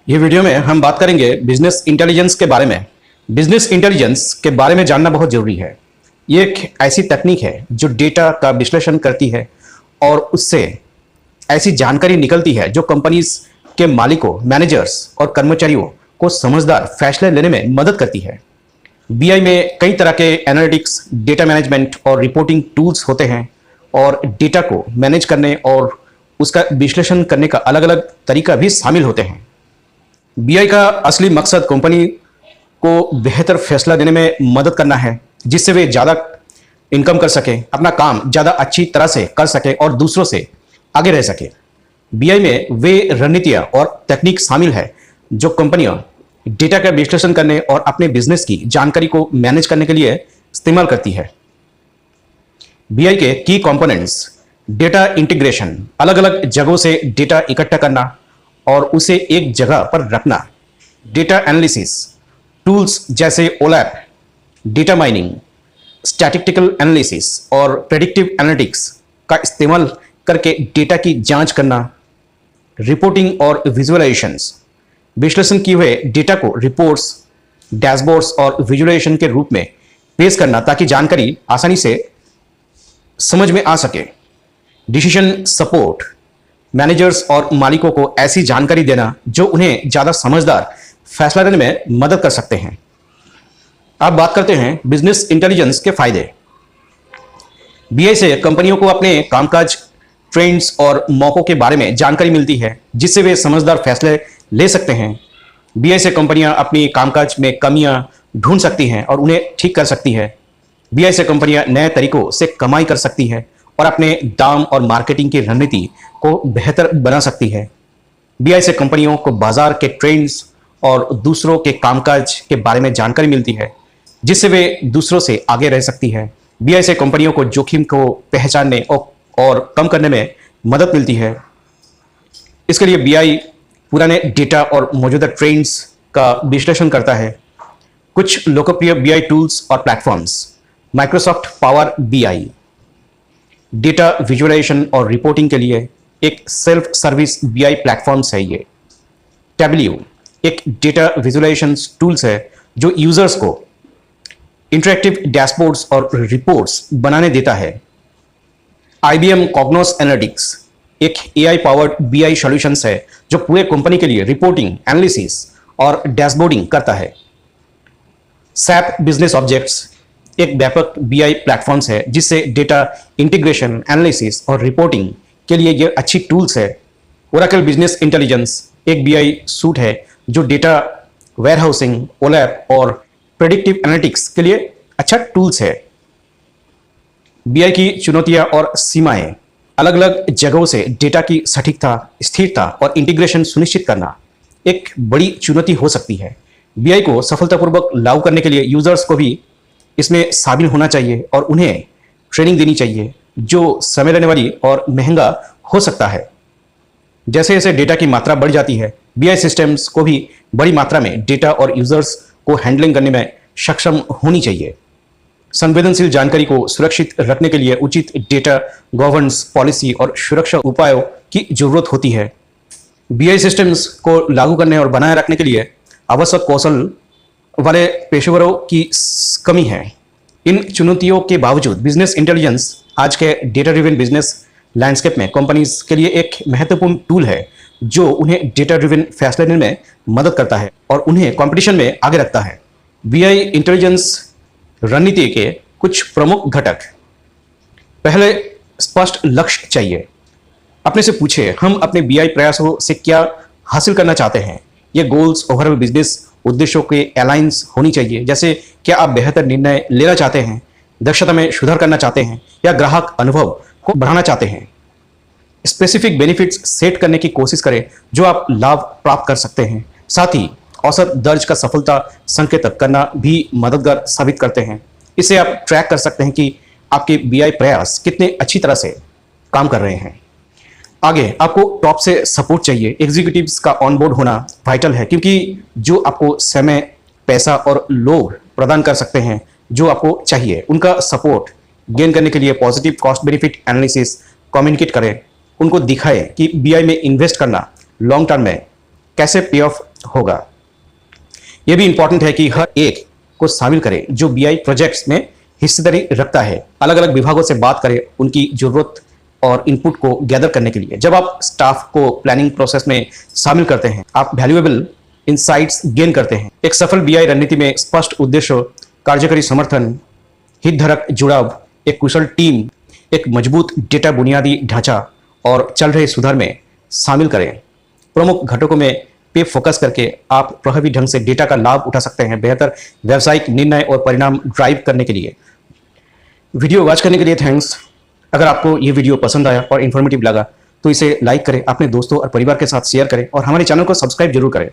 ये वीडियो में हम बात करेंगे बिजनेस इंटेलिजेंस के बारे में। बिजनेस इंटेलिजेंस के बारे में जानना बहुत जरूरी है। ये एक ऐसी तकनीक है जो डेटा का विश्लेषण करती है और उससे ऐसी जानकारी निकलती है जो कंपनीज के मालिकों, मैनेजर्स और कर्मचारियों को समझदार फैसले लेने में मदद करती है। बीआई में कई तरह के एनालिटिक्स, डेटा मैनेजमेंट और रिपोर्टिंग टूल्स होते हैं और डेटा को मैनेज करने और उसका विश्लेषण करने का अलग अलग तरीका भी शामिल होते हैं। बीआई का असली मकसद कंपनी को बेहतर फैसला देने में मदद करना है, जिससे वे ज़्यादा इनकम कर सके, अपना काम ज़्यादा अच्छी तरह से कर सके और दूसरों से आगे रह सके। बीआई में वे रणनीतियाँ और तकनीक शामिल है जो कंपनियां डेटा का विश्लेषण करने और अपने बिजनेस की जानकारी को मैनेज करने के लिए इस्तेमाल करती है। बीआई के की कंपोनेंट्स: डेटा इंटीग्रेशन, अलग अलग जगहों से डेटा इकट्ठा करना और उसे एक जगह पर रखना। डेटा एनालिसिस टूल्स जैसे ओलैप, डेटा माइनिंग, स्टैटिस्टिकल एनालिसिस और प्रेडिक्टिव एनालिटिक्स का इस्तेमाल करके डेटा की जांच करना। रिपोर्टिंग और विजुअलाइजेशंस, विश्लेषण किए हुए डेटा को रिपोर्ट्स, डैशबोर्ड्स और विजुअलाइजेशन के रूप में पेश करना ताकि जानकारी आसानी से समझ में आ सके। डिसीजन सपोर्ट, मैनेजर्स और मालिकों को ऐसी जानकारी देना जो उन्हें ज़्यादा समझदार फैसला लेने में मदद कर सकते हैं। अब बात करते हैं बिजनेस इंटेलिजेंस के फायदे। बीआई से कंपनियों को अपने कामकाज, ट्रेंड्स और मौकों के बारे में जानकारी मिलती है, जिससे वे समझदार फैसले ले सकते हैं। बीआई से कंपनियां अपनी कामकाज में कमियां ढूंढ सकती हैं और उन्हें ठीक कर सकती है। बीआई से कंपनियां नए तरीकों से कमाई कर सकती है और अपने दाम और मार्केटिंग की रणनीति को बेहतर बना सकती है। बीआई से कंपनियों को बाजार के ट्रेंड्स और दूसरों के कामकाज के बारे में जानकारी मिलती है, जिससे वे दूसरों से आगे रह सकती है। बीआई से कंपनियों को जोखिम को पहचानने और कम करने में मदद मिलती है। इसके लिए बीआई पुराने डेटा और मौजूदा ट्रेंड्स का विश्लेषण करता है। कुछ लोकप्रिय बीआई टूल्स और platforms: Microsoft power BI, data visualisation और रिपोर्टिंग के लिए एक सेल्फ सर्विस बीआई प्लेटफॉर्म्स है। ये टैब्ल्यू एक डेटा विजुअलाइजेशन टूल्स है जो यूजर्स को इंटरैक्टिव डैशबोर्ड्स और रिपोर्ट्स बनाने देता है। IBM कॉग्नोस एनालिटिक्स एक AI पावर्ड BI सॉल्यूशंस है जो पूरे कंपनी के लिए रिपोर्टिंग, एनालिसिस और डैशबोर्डिंग करता है। SAP बिजनेस ऑब्जेक्ट्स एक व्यापक BI प्लेटफॉर्म्स है जिससे डेटा इंटीग्रेशन, एनालिसिस और रिपोर्टिंग के लिए ये अच्छी टूल्स है। ओरेकल बिजनेस इंटेलिजेंस एक BI सूट है जो डेटा वेयरहाउसिंग, ओलैप और प्रेडिक्टिव एनालिटिक्स के लिए अच्छा टूल्स है। बीआई की चुनौतियां और सीमाएं: अलग अलग जगहों से डेटा की सटीकता, स्थिरता और इंटीग्रेशन सुनिश्चित करना एक बड़ी चुनौती हो सकती है। बीआई को सफलतापूर्वक लागू करने के लिए यूजर्स को भी इसमें शामिल होना चाहिए और उन्हें ट्रेनिंग देनी चाहिए, जो समय लेने वाली और महंगा हो सकता है। जैसे जैसे डेटा की मात्रा बढ़ जाती है, बीआई सिस्टम्स को भी बड़ी मात्रा में डेटा और यूजर्स को हैंडलिंग करने में सक्षम होनी चाहिए। संवेदनशील जानकारी को सुरक्षित रखने के लिए उचित डेटा गवर्नेंस पॉलिसी और सुरक्षा उपायों की जरूरत होती है। बीआई सिस्टम्स को लागू करने और बनाए रखने के लिए आवश्यक कौशल वाले पेशेवरों की कमी है। इन चुनौतियों के बावजूद बिजनेस इंटेलिजेंस आज के डेटा ड्रिवन बिजनेस लैंडस्केप में कंपनीज के लिए एक महत्वपूर्ण टूल है जो उन्हें डेटा ड्रिवन फैसले लेने में मदद करता है और उन्हें कंपटीशन में आगे रखता है। बीआई इंटेलिजेंस रणनीति के कुछ प्रमुख घटक: पहले, स्पष्ट लक्ष्य चाहिए। अपने से पूछे, हम अपने बीआई प्रयासों से क्या हासिल करना चाहते हैं। ये गोल्स ओवरऑल बिजनेस उद्देश्यों के अलाइंस होनी चाहिए। जैसे क्या आप बेहतर निर्णय लेना चाहते हैं, दक्षता में सुधार करना चाहते हैं या ग्राहक अनुभव को बढ़ाना चाहते हैं। स्पेसिफिक बेनिफिट्स सेट करने की कोशिश करें जो आप लाभ प्राप्त कर सकते हैं। साथ ही औसत दर्ज का सफलता संकेतक करना भी मददगार साबित करते हैं। इससे आप ट्रैक कर सकते हैं कि आपके बीआई प्रयास कितने अच्छी तरह से काम कर रहे हैं। आगे, आपको टॉप से सपोर्ट चाहिए। एग्जीक्यूटिव्स का ऑनबोर्ड होना वाइटल है, क्योंकि जो आपको समय, पैसा और लोग प्रदान कर सकते हैं जो आपको चाहिए, उनका सपोर्ट गेन करने के लिए positive cost benefit analysis communicate करें। उनको दिखाएं कि बीआई में इन्वेस्ट करना लॉन्ग टर्म में कैसे पे ऑफ होगा। यह भी इंपॉर्टेंट है कि हर एक को शामिल करें जो बीआई प्रोजेक्ट्स में हिस्सेदारी रखता है। अलग अलग विभागों से बात करें उनकी जरूरत और इनपुट को गैदर करने के लिए। जब आप स्टाफ को प्लानिंग प्रोसेस में शामिल करते हैं, आप वैल्यूएबल इंसाइट्स गेन करते हैं। एक सफल बीआई रणनीति में स्पष्ट उद्देश्य, कार्यकारी समर्थन, हितधारक जुड़ाव, एक कुशल टीम, एक मजबूत डेटा बुनियादी ढांचा और चल रहे सुधार में शामिल करें। प्रमुख घटकों में पे फोकस करके आप प्रभावी ढंग से डेटा का लाभ उठा सकते हैं, बेहतर व्यावसायिक निर्णय और परिणाम ड्राइव करने के लिए। वीडियो वॉच करने के लिए थैंक्स। अगर आपको ये वीडियो पसंद आया और इन्फॉर्मेटिव लगा तो इसे लाइक करें, अपने दोस्तों और परिवार के साथ शेयर करें और हमारे चैनल को सब्सक्राइब जरूर करें।